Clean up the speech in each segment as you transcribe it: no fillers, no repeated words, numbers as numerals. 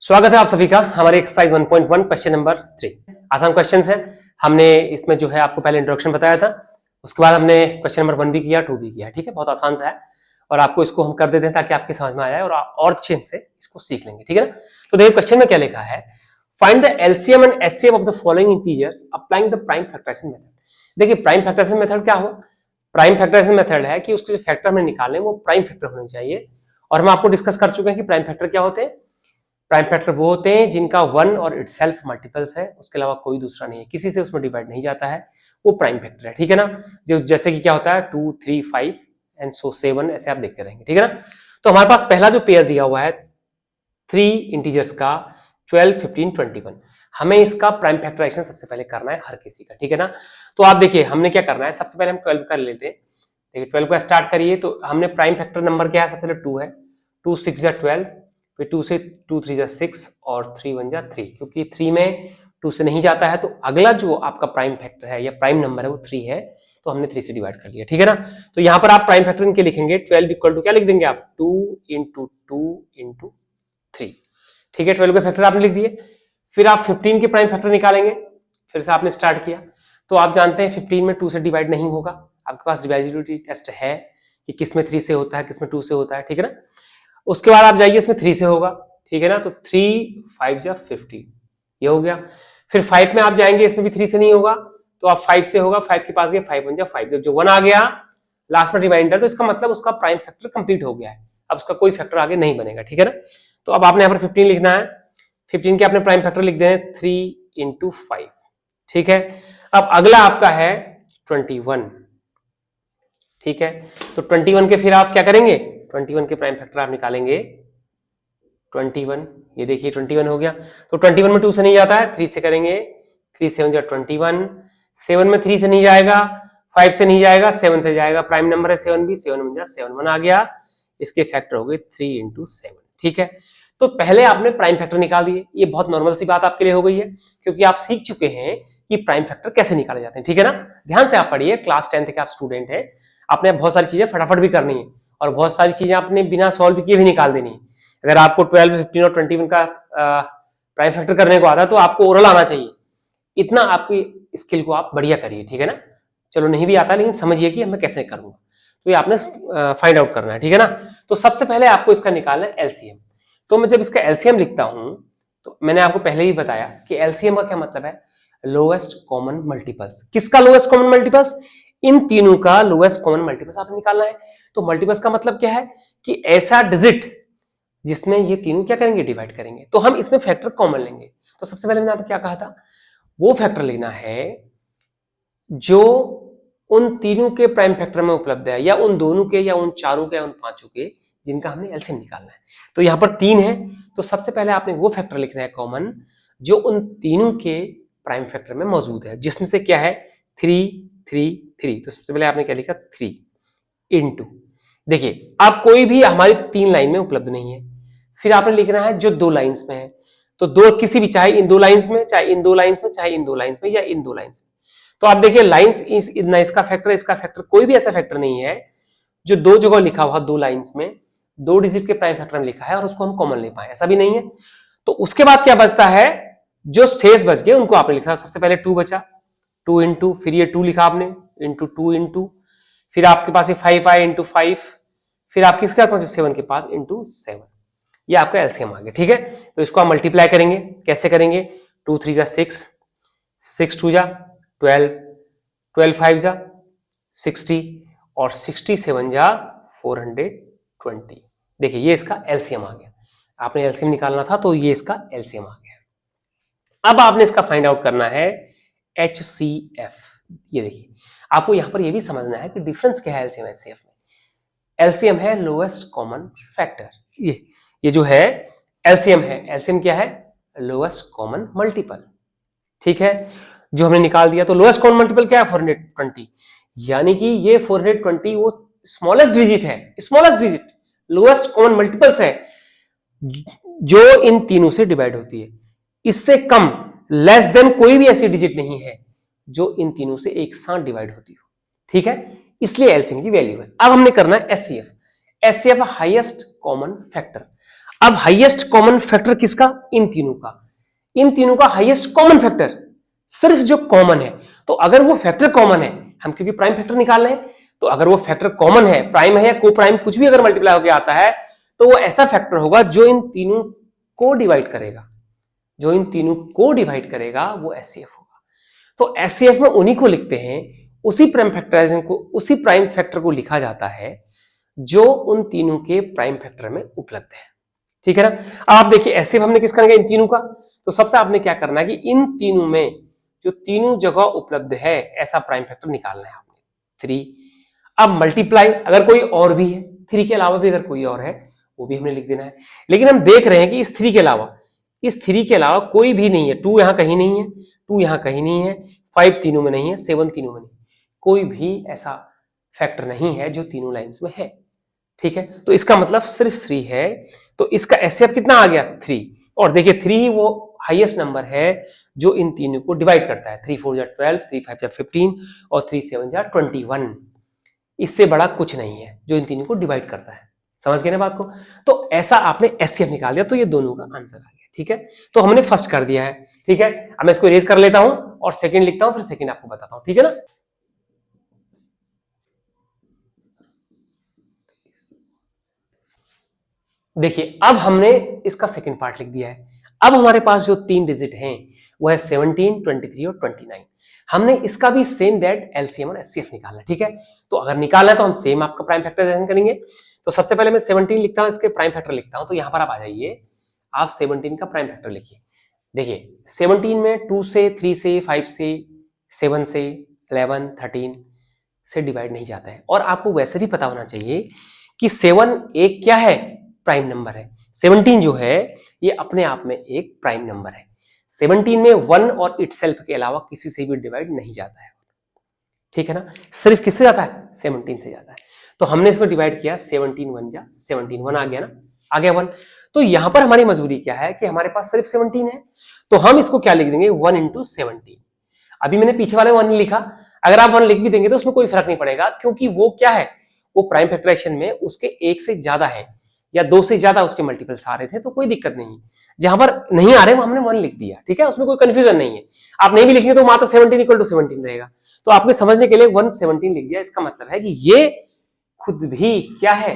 स्वागत है आप सभी का हमारे एक्सरसाइज 1.1 क्वेश्चन नंबर 3। आसान क्वेश्चंस है। हमने इसमें जो है आपको पहले इंट्रोडक्शन बताया था, उसके बाद हमने क्वेश्चन नंबर 1 भी किया, 2 भी किया। ठीक है, बहुत आसान सा है और आपको इसको हम कर देते हैं ताकि आपके समझ में आ जाए और अच्छे से इसको सीख लेंगे। ठीक है ना। तो देखिए क्वेश्चन में क्या लिखा है, find the LCM and HCF of the following integers applying the prime factorisation method. देखिए प्राइम फैक्टराइजेशन मेथड क्या हुआ, प्राइम फैक्टराइजेशन मेथड है कि उसके जो फैक्टर हमें निकालने वो प्राइम फैक्टर होने चाहिए। और हम आपको डिस्कस कर चुके हैं कि प्राइम फैक्टर क्या होते हैं। प्राइम फैक्टर वो होते हैं जिनका वन और इटसेल्फ मल्टीपल्स है, उसके अलावा कोई दूसरा नहीं है, किसी से उसमें डिवाइड नहीं जाता है, वो प्राइम फैक्टर है। ठीक है ना। जो जैसे कि क्या होता है 2, 3, 5 एंड सो 7, ऐसे आप देखते रहेंगे। ठीक है ना। तो हमारे पास पहला जो पेयर दिया हुआ है 3 इंटीजर्स का 12, 15, 21, हमें इसका प्राइम फैक्टराइजेशन सबसे पहले करना है हर किसी का। ठीक है ना। तो आप देखिए हमने क्या करना है, सबसे पहले हम 12 कर लेते हैं। देखिए 12 का स्टार्ट करिए। तो हमने प्राइम फैक्टर नंबर क्या है, सबसे पहले 2 है, 2 6 या 12, फिर 2 से 2 3 जा 6 और 3 1 जा 3, क्योंकि 3 में 2 से नहीं जाता है तो अगला जो आपका प्राइम फैक्टर है या प्राइम नंबर है वो 3 है, तो हमने 3 से डिवाइड कर लिया। ठीक है ना। तो यहां पर आप प्राइम फैक्टर इनके लिखेंगे 12 इक्वल टू क्या लिख देंगे आप, 2 इंटू 2 इंटू 3। ठीक है, 12 के फैक्टर आपने लिख दिए। फिर आप 15 के प्राइम फैक्टर निकालेंगे, फिर से आपने स्टार्ट किया। तो आप जानते हैं 15 में 2 से डिवाइड नहीं होगा, आपके पास डिवाइजिबिलिटी टेस्ट है कि किसमें 3 से होता है किसमें 2 से होता है। ठीक है ना। उसके बाद आप जाइए इसमें 3 से होगा। ठीक है ना। तो 3 5 जा 15, ये हो गया। फिर 5 में आप जाएंगे, इसमें भी 3 से नहीं होगा तो आप 5 से होगा, 5 के पास गए, 5 1 जा 5, जब जो 1 आ गया लास्ट में रिमाइंडर, तो इसका मतलब उसका प्राइम फैक्टर कंप्लीट हो गया है, अब उसका कोई फैक्टर आगे नहीं बनेगा। ठीक है ना। तो अब आपने यहाँ पर 15 लिखना है, 15 के आपने प्राइम फैक्टर लिख दें 3 इंटू 5। ठीक है। अब अगला आपका है 21। ठीक है। तो 21 के फिर आप क्या करेंगे, 21 के प्राइम फैक्टर आप निकालेंगे 21, ये देखिए 21 हो गया। तो 21 में 2 से नहीं जाता है, 3 से करेंगे, 3 7 जा 21, 7 में 3 से नहीं जाएगा, 5 से नहीं जाएगा, 7 से जाएगा, प्राइम नंबर है 7 भी, 7 में जा 7 1 आ गया, इसके फैक्टर हो गए 3 इंटू 7। ठीक है। तो पहले आपने प्राइम फैक्टर निकाल दिए, ये बहुत नॉर्मल सी बात आपके लिए हो गई है क्योंकि आप सीख चुके हैं कि प्राइम फैक्टर कैसे निकाले जाते हैं। ठीक है ना। ध्यान से आप पढ़िए, क्लास 10 के आप स्टूडेंट हैं, आपने बहुत सारी चीजें फटाफट भी करनी है और बहुत सारी चीजें आपने बिना सॉल्व किए भी निकाल देनी है। अगर आपको 12, 15 और 21 का प्राइम फैक्टर करने को आता है तो आपको ओरल आना चाहिए, इतना आपकी स्किल को आप बढ़िया करिए। ठीक है ना। चलो नहीं भी आता लेकिन समझिए कि मैं कैसे करूंगा, तो ये आपने फाइंड आउट करना है। ठीक है ना। तो सबसे पहले आपको इसका निकालना है एलसीएम। तो मैं जब इसका एलसीएम लिखता हूं तो मैंने आपको पहले ही बताया कि एलसीएम का क्या मतलब है, लोएस्ट कॉमन मल्टीपल्स। किसका लोएस्ट कॉमन मल्टीपल्स, इन तीनों का लोएस्ट कॉमन मल्टीपल्स आपने निकालना है। तो मल्टीपल्स का मतलब क्या है कि ऐसा डिजिट जिसमें ये तीनों क्या करेंगे, डिवाइड करेंगे। तो हम इसमें फैक्टर कॉमन लेंगे। तो सबसे पहले मैंने आपको क्या कहा था, वो फैक्टर लेना है जो उन तीनों के प्राइम फैक्टर में उपलब्ध है, या उन दोनों के, या उन चारों के, या उन पांचों के, जिनका हमने एलसीएम निकालना है। तो यहां पर 3 है, तो सबसे पहले आपने वो फैक्टर लिखना है कॉमन जो उन तीनों के प्राइम फैक्टर में मौजूद है, जिसमें से क्या है 3 3 3। तो सबसे पहले आपने क्या लिखा 3 इंटू, देखिए आप कोई भी हमारी 3 लाइन में उपलब्ध नहीं है, फिर आपने लिखना है जो 2 लाइंस में है। तो दो किसी भी, चाहे इन 2 लाइंस में, चाहे इन 2 लाइंस में, चाहे इन 2 लाइंस में, या इन 2 लाइंस में। तो आप देखिए लाइंस ना इसका फैक्टर, इसका फैक्टर, कोई भी ऐसा फैक्टर नहीं है जो 2 जगह लिखा हुआ 2 लाइंस में 2 डिजिट के प्राइम फैक्टर में लिखा है और उसको हम कॉमन ले पाए, ऐसा भी नहीं है। तो उसके बाद क्या बचता है, जो शेष बच गए उनको आपने लिखा। सबसे पहले 2 बचा, 2 इंटू, फिर ये 2 लिखा आपने इंटू 2 इंटू, फिर आपके पास ये 5 आए इंटू 5, फिर आप किसके पास पहुंचे 7 के पास इंटू 7, ये आपका एलसीएम आ गया। ठीक है। तो इसको आप मल्टीप्लाई करेंगे, कैसे करेंगे, 2 3 जा 6, 6 2 जा 12, 12 5 जा 60 और 67 जा 420। देखिए ये इसका एलसीएम आ गया, आपने एलसीएम निकालना था तो ये इसका एलसीएम आ गया। अब आपने इसका फाइंड आउट करना है एचसीएफ। ये देखिए आपको यहां पर ये भी समझना है कि डिफरेंस क्या है एलसीएम एचसीएफ में। एलसीएम है लोएस्ट कॉमन फैक्टर, ये जो है एलसीएम है, एलसीएम क्या है, लोएस्ट कॉमन मल्टीपल। ठीक है, जो हमने निकाल दिया। तो लोएस्ट कॉमन मल्टीपल क्या है 420, यानी कि ये 420 वो स्मॉलेस्ट डिजिट है, smallest digit lowest common multiples है जो इन तीनों से डिवाइड होती है। इससे कम, लेस देन कोई भी ऐसी डिजिट नहीं है जो इन तीनों से एक साथ डिवाइड होती हो। ठीक है, इसलिए एलसीएम की वैल्यू है। अब हमने करना है HCF. HCF highest common factor. अब हाईएस्ट कॉमन फैक्टर किसका? इन तीनों का। इन तीनों का हाईएस्ट कॉमन फैक्टर, सिर्फ जो कॉमन है। तो अगर वो फैक्टर कॉमन है, हम क्योंकि प्राइम फैक्टर निकाल रहे हैं, तो अगर वो फैक्टर कॉमन है, प्राइम है या को प्राइम कुछ भी अगर मल्टीप्लाई होकर आता है, तो वो ऐसा फैक्टर होगा जो इन तीनों को डिवाइड करेगा। जो इन तीनों को डिवाइड करेगा वो एचसीएफ होगा। तो एचसीएफ में उन्हीं को लिखते हैं, उसी प्राइम फैक्टराइजेशन को, उसी प्राइम फैक्टर को लिखा जाता है जो उन तीनों के प्राइम फैक्टर में उपलब्ध है। ठीक है ना? आप देखिए एचसीएफ हमने किसका निकाला? इन तीनों का। तो सबसे आपने क्या करना है कि इन तीनों में जो तीनों जगह उपलब्ध है ऐसा प्राइम फैक्टर निकालना है आपने, 3। अब मल्टीप्लाई, अगर कोई और भी है, 3 के अलावा भी अगर कोई और है वो भी हमने लिख देना है। लेकिन हम देख रहे हैं कि इस 3 के अलावा कोई भी नहीं है। 2 यहां कहीं नहीं है, 2 यहां कहीं नहीं है, 5 तीनों में नहीं है, 7 तीनों में नहीं, कोई भी ऐसा फैक्टर नहीं है जो तीनों लाइंस में है। ठीक है, तो इसका मतलब सिर्फ 3 है। तो इसका एचसीएफ कितना आ गया? 3। और देखिए 3 वो हाईएस्ट नंबर है जो इन तीनों को डिवाइड करता है। 3 4 जा 12, 3 5 जा 15 और 3 7 जा 21। इससे बड़ा कुछ नहीं है जो इन तीनों को डिवाइड करता है। समझ गए ना बात को? तो ऐसा आपने एचसीएफ निकाल दिया, तो ये दोनों का आंसर आ गया। ठीक है, तो हमने फर्स्ट कर दिया है। ठीक है, अब मैं इसको इरेज कर लेता हूं और सेकंड लिखता हूं, फिर सेकंड आपको बताता हूं। ठीक है ना? देखिए अब हमने इसका सेकंड पार्ट लिख दिया है। अब हमारे पास जो 3 डिजिट हैं वो है 17, 23 और 29। हमने इसका भी सेम दैट एलसीएम और एचसीएफ निकालना है। ठीक है, तो अगर निकालना है तो हम सेम आपका प्राइम फैक्टराइजेशन करेंगे। तो सबसे पहले मैं 17 लिखता हूं, इसके प्राइम फैक्टर लिखता हूं। तो यहां पर आप आ जाइए, आप 17 का प्राइम फैक्टर लिखिए। देखिए 17 में 2 से, 3 से, 5 से, 7 से, 11, 13 से डिवाइड नहीं जाता है। और आपको वैसे भी पता होना चाहिए कि 7 एक क्या है? प्राइम नंबर है। 17 जो है ये अपने आप में एक प्राइम नंबर है। 17 में 1 और इटसेल्फ के अलावा किसी से भी डिवाइड नहीं जाता है। ठीक है ना? सिर्फ किससे जाता है? 17 से जाता है। तो हमने इसमें डिवाइड किया, 17 1 जा 17, 1 आ गया ना, आ गया 1। तो यहां पर हमारी मजबूरी क्या है कि हमारे पास सिर्फ 17 है, तो हम इसको क्या लिख देंगे? 1 इंटू 17। अभी मैंने पीछे वाले 1 लिखा, अगर आप 1 लिख भी देंगे तो उसमें कोई फर्क नहीं पड़ेगा, क्योंकि वो क्या है, वो प्राइम फैक्टराइजेशन में उसके एक से ज्यादा है या 2 से ज्यादा उसके मल्टीपल्स आ रहे थे, तो कोई दिक्कत नहीं। जहां पर नहीं आ रहे वो हमने 1 लिख दिया। ठीक है, उसमें कोई कंफ्यूजन नहीं है। आप नहीं भी लिखेंगे तो मात्र 17 इक्वल टू 17 रहेगा। तो आपके समझने के लिए 117 लिख दिया। इसका मतलब है कि ये खुद भी क्या है?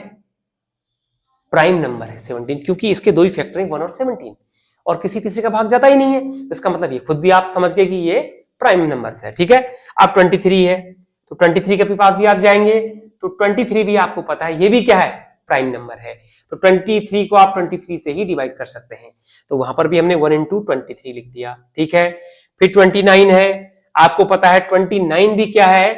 प्राइम नंबर है 17, क्योंकि इसके दो ही फैक्टर हैं, 1 और 17, और किसी तीसरे का भाग जाता ही नहीं है। इसका मतलब ये खुद भी आप समझ गए कि ये प्राइम नंबर है। ठीक है, अब 23 है, तो 23 के पास भी आप जाएंगे तो 23 भी आपको पता है ये भी क्या है? प्राइम नंबर है। तो 23 को आप 23 से ही डिवाइड कर सकते हैं। तो वहां पर भी हमने 1 इंटू 23 लिख दिया। ठीक है, फिर 29 है, आपको पता है 29 भी क्या है?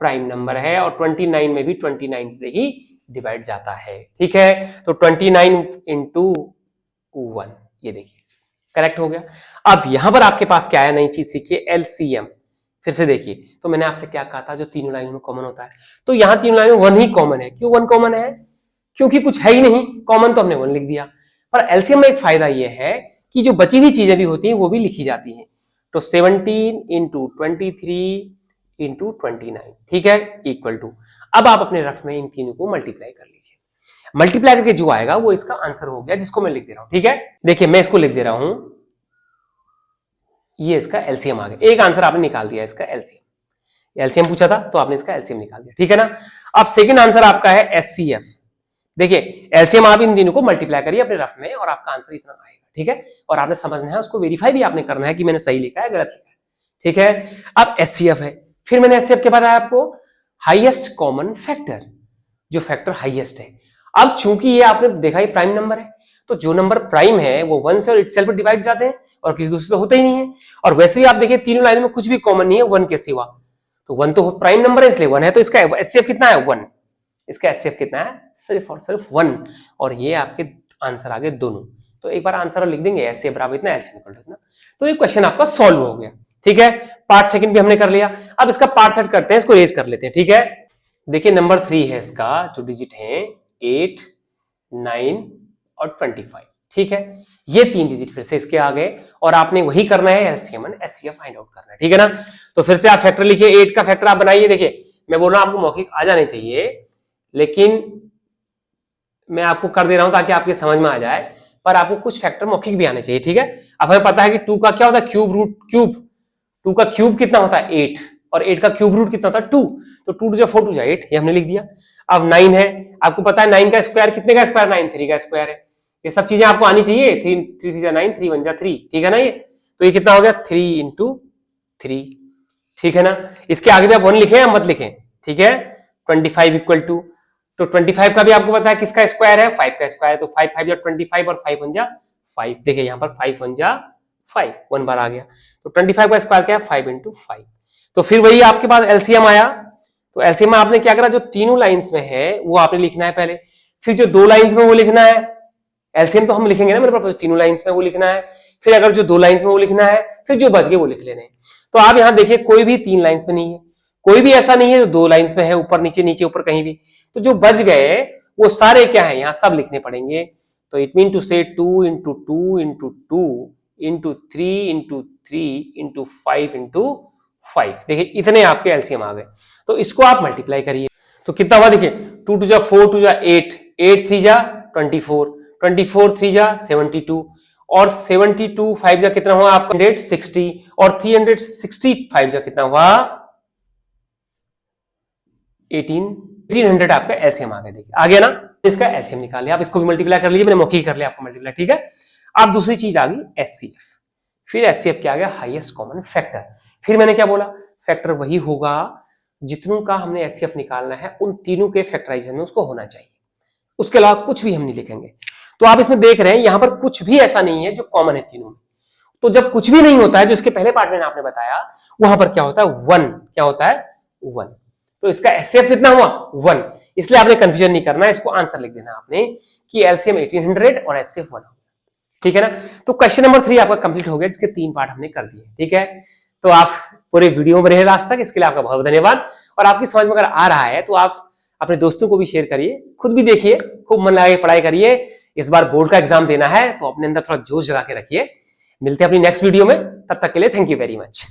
प्राइम नंबर है, और 29 में भी 29 से ही डिवाइड जाता है। ठीक है, तो 29 इंटू 1, ये देखिए करेक्ट हो गया। अब यहां पर आपके पास क्या है? नई चीज सीखिए, एलसीएम। फिर से देखिए, तो मैंने आपसे क्या कहा था जो तीनों लाइनों में कॉमन होता है, तो यहां तीनों लाइनों में 1 ही कॉमन है। क्यों 1 कॉमन है? क्योंकि कुछ है ही नहीं कॉमन, तो हमने 1 लिख दिया। पर एलसीएम में एक फायदा यह है कि जो बची हुई चीजें भी होती हैं वो भी लिखी जाती हैं। तो 17 इंटू 23 इंटू 29, ठीक है, इक्वल टू, अब आप अपने रफ में इन तीनों को मल्टीप्लाई कर लीजिए। मल्टीप्लाई करके जो आएगा वो इसका आंसर हो गया, जिसको मैं लिख दे रहा हूं। ठीक है, देखिए मैं इसको लिख दे रहा हूं, ये इसका एलसीएम आ गया। एक आंसर आपने निकाल दिया इसका एलसीएम। एलसीएम पूछा था तो आपने इसका एलसीएम निकाल दिया। ठीक है ना? अब सेकंड आंसर आपका है एचसीएफ। देखिए एलसीएम आप इन तीनों को मल्टीप्लाई करिए अपने रफ में और आपका आंसर इतना आएगा। ठीक है, और आपने समझना है, उसको वेरीफाई भी आपने करना है कि मैंने सही लिखा है गलत लिखा है। ठीक है, अब एचसीएफ है। फिर मैंने एचसीएफ के बताया आपको हाईएस्ट कॉमन फैक्टर, जो फैक्टर हाईएस्ट है। अब चूंकि ये आपने देखा ये प्राइम नंबर है, तो जो नंबर प्राइम है वो 1 से और इटसेल्फ डिवाइड जाते हैं और किसी दूसरे से होते ही नहीं है। और वैसे भी आप देखिए तीनों लाइनों में कुछ भी कॉमन नहीं है 1 के सिवा, तो 1 तो प्राइम नंबर है इसलिए 1 है। तो इसका एचसीएफ कितना है? 1। इसका एचसीएफ कितना है? सिर्फ और सिर्फ 1। और ये आपके आंसर आ गए दोनों। तो एक बार आंसर लिख देंगे, एचसीएफ बराबर इतना, एलसीएम इक्वल टू इतना। तो ये क्वेश्चन आपका सॉल्व हो गया। ठीक है, पार्ट सेकंड भी हमने कर लिया। अब इसका पार्ट थर्ड करते हैं, इसको रेज कर लेते हैं। ठीक है, देखिए नंबर 3 है, इसका जो डिजिट है 8, 9 और 25। ठीक है, ये 3 डिजिट फिर से इसके आ गए और आपने वही करना है, LCM and HCF find out करना है। ठीक है ना? तो फिर से आप फैक्टर लिखिए, 8 का फैक्टर आप बनाइए। देखिए मैं बोल रहा हूं आपको मौखिक आ जाने चाहिए, लेकिन मैं आपको कर दे रहा हूं ताकि आपके समझ में आ जाए, पर आपको कुछ फैक्टर मौखिक भी आने चाहिए, ठीक है। अब हमें पता है कि 2 का क्या होता है क्यूब रूट, क्यूब 2 का क्यूब कितना होता है 8, और 8 का क्यूब रूट कितना होता है 2, तो 2 टू जा 4 टू जा 8, ये हमने लिख दिया। अब 9 है, आपको पता है 9 का स्क्वायर कितने का स्क्वायर, 9 3 का स्क्वायर है। ये सब चीजें आपको आनी चाहिए, 3 3 जा 9, 3 1 जा 3, ठीक है ना। ये तो ये कितना हो गया 3 इंटू 3, ठीक है ना। इसके आगे भी आप 1 लिखें या मत लिखें, ठीक है। 25 इक्वल टू, तो 25 का भी आपको पता है किसका स्क्वायर है, 5 का स्क्वायर है, तो 5 5 जा 25 और 5 1 जा 5, देखिए यहाँ पर 5 1 जा 5, 1 बार आ गया, तो 25 का स्क्वायर क्या है 5 इंटू 5। तो फिर वही आपके पास एलसीएम आया, तो एलसीएम में आपने क्या करा, जो तीनों लाइंस में है वो आपने लिखना है पहले, फिर जो 2 लाइंस में वो लिखना है, एलसीएम तो हम लिखेंगे ना मेरे पास, तीनों लाइंस में वो लिखना है, फिर अगर जो 2 लाइंस में वो लिखना है, फिर जो बच गए वो लिख लेने। तो आप यहां देखिए कोई भी 3 लाइंस में नहीं है, कोई भी ऐसा नहीं है जो 2 लाइंस में है, ऊपर नीचे नीचे ऊपर कहीं भी, तो जो बच गए वो सारे क्या है, यहां सब लिखने पड़ेंगे। तो इट मीन टू से 2 into 2 into 2 into 3 into 3 into 5 into 5, देखिए इतने आपके एलसीएम आ गए। तो इसको आप मल्टीप्लाई करिए, तो कितना हुआ देखिए, 2 टू जा 4 टू जा 8, 8 3 जा 24, 24 3 जा 72, और 72 5 जा कितना हुआ आपका 160, और 365 जा कितना हुआ 1800 आपका एलसीएम आ गया, देखिए आ गया ना। इसका एलसीएम निकाल लिया, आप इसको भी मल्टीप्लाई कर लीजिए, मैंने मौखिक कर लिया आपको मल्टीप्लाई, ठीक है। अब दूसरी चीज आ गई एचसीएफ, फिर एचसीएफ क्या आ गया, हाईएस्ट कॉमन फैक्टर। फिर मैंने क्या बोला, फैक्टर वही होगा जितनों का हमने एचसीएफ निकालना है उन तीनों के फैक्टराइजेशन में उसको होना चाहिए, उसके अलावा कुछ भी हम नहीं लिखेंगे। तो आप इसमें देख रहे हैं यहां पर कुछ भी ऐसा नहीं है जो कॉमन है तीनों में, तो जब कुछ भी नहीं होता है, जो इसके पहले पार्ट में आपने बताया, वहां पर क्या होता है 1, क्या होता है 1, तो इसका एचसीएफ कितना हुआ 1, इसलिए आपने कंफ्यूजन नहीं करना है, इसको आंसर लिख देना आपने कि एलसीएम 1800 और एचसीएफ 1, ठीक है ना। तो क्वेश्चन नंबर 3 आपका कंप्लीट हो गया, जिसके 3 पार्ट हमने कर दिए, ठीक है। तो आप पूरे वीडियो में रहे लास्ट तक, इसके लिए आपका बहुत धन्यवाद। और आपकी समझ में अगर आ रहा है तो आप अपने दोस्तों को भी शेयर करिए, खुद भी देखिए, खूब मन लगा के पढ़ाई करिए। इस बार बोर्ड का एग्जाम देना है तो अपने अंदर थोड़ा जोश जगा के रखिए। मिलते हैं अपनी नेक्स्ट वीडियो में, तब तक के लिए थैंक यू वेरी मच।